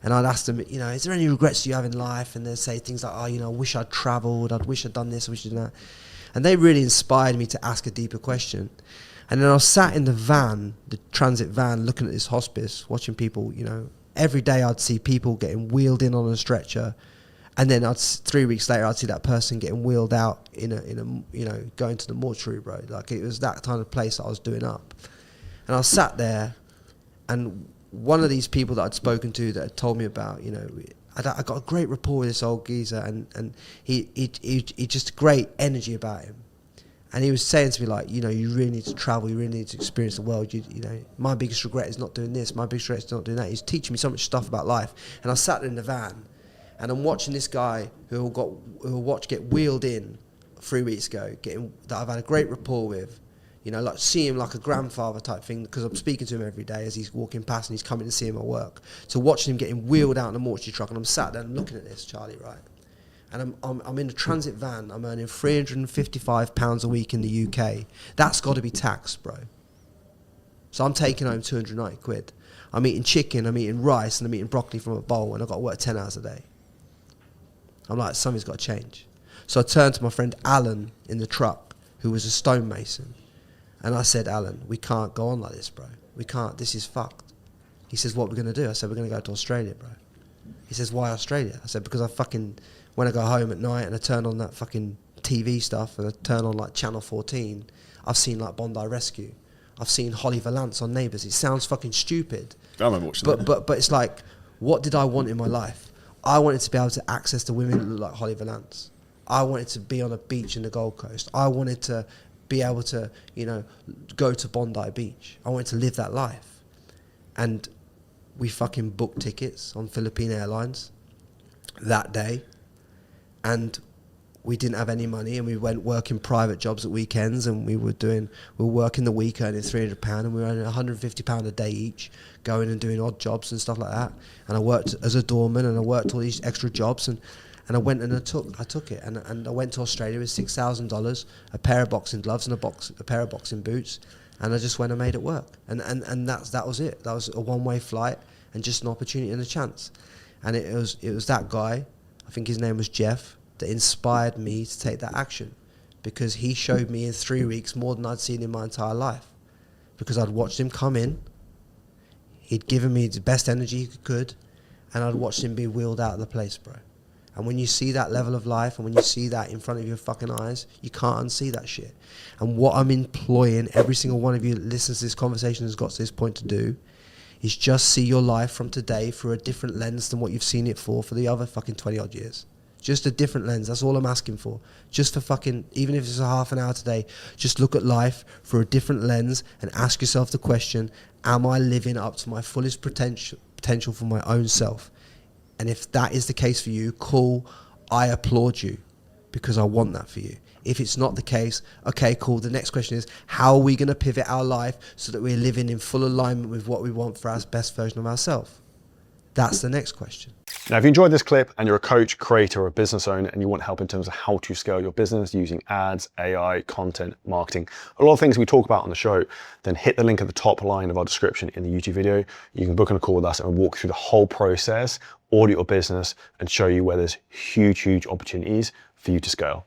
And I'd ask them, you know, is there any regrets you have in life? And they'd say things like, oh, you know, I wish I'd travelled, I wish I'd done this, I wish I'd done that. And they really inspired me to ask a deeper question. And then I was sat in the van, the transit van, looking at this hospice, watching people, you know, every day I'd see people getting wheeled in on a stretcher. And then 3 weeks later, I'd see that person getting wheeled out in a, you know, going to the mortuary, bro. Like, it was that kind of place that I was doing up. And I sat there, and one of these people that I'd spoken to that had told me about, you know, I got a great rapport with this old geezer, and he just great energy about him. And he was saying to me, like, you know, you really need to travel, you really need to experience the world. You know, my biggest regret is not doing this, my biggest regret is not doing that. He's teaching me so much stuff about life. And I sat in the van, and I'm watching this guy who get wheeled in 3 weeks ago, that I've had a great rapport with. You know, like, see him like a grandfather type thing, because I'm speaking to him every day as he's walking past and he's coming to see him at work. So watching him getting wheeled out in a mortuary truck, and I'm sat there and looking at this, Charlie, right? And I'm in a transit van, I'm earning £355 a week in the UK. That's got to be taxed, bro. So I'm taking home 290 quid. I'm eating chicken, I'm eating rice, and I'm eating broccoli from a bowl, and I've got to work 10 hours a day. I'm like, something's got to change. So I turned to my friend Alan in the truck, who was a stonemason. And I said, Alan, we can't go on like this, bro. We can't. This is fucked. He says, what are we going to do? I said, we're going to go to Australia, bro. He says, why Australia? I said, because when I go home at night and I turn on that fucking TV stuff and I turn on like Channel 14, I've seen like Bondi Rescue. I've seen Holly Valance on Neighbours. It sounds fucking stupid. I remember watching that. But it's like, what did I want in my life? I wanted to be able to access the women that look like Holly Valance. I wanted to be on a beach in the Gold Coast. I wanted to be able to, you know, go to Bondi Beach. I wanted to live that life. And we fucking booked tickets on Philippine Airlines that day. And we didn't have any money, and we went working private jobs at weekends, and we were working the week earning £300, and we were earning £150 a day each, going and doing odd jobs and stuff like that. And I worked as a doorman, and I worked all these extra jobs, and I went and I took it, and I went to Australia with $6,000, a pair of boxing gloves and a pair of boxing boots, and I just went and made it work. And that was it. That was a one-way flight, and just an opportunity and a chance. And it was that guy, I think his name was Jeff, that inspired me to take that action, because he showed me in 3 weeks more than I'd seen in my entire life, because I'd watched him come in, he'd given me the best energy he could, and I'd watched him be wheeled out of the place, bro. And when you see that level of life, and when you see that in front of your fucking eyes, you can't unsee that shit. And what I'm employing every single one of you that listens to this conversation has got to this point to do is just see your life from today through a different lens than what you've seen it for the other fucking 20 odd years. Just a different lens. That's all I'm asking for. Just for fucking, even if it's a half an hour today, just look at life through a different lens and ask yourself the question, am I living up to my fullest potential for my own self? And if that is the case for you, cool, I applaud you, because I want that for you. If it's not the case, okay, cool. The next question is, how are we going to pivot our life so that we're living in full alignment with what we want for our best version of ourselves? That's the next question. Now, if you enjoyed this clip and you're a coach, creator, or a business owner, and you want help in terms of how to scale your business using ads, AI, content, marketing, a lot of things we talk about on the show, then hit the link at the top line of our description in the YouTube video. You can book on a call with us and walk through the whole process, audit your business, and show you where there's huge, huge opportunities for you to scale.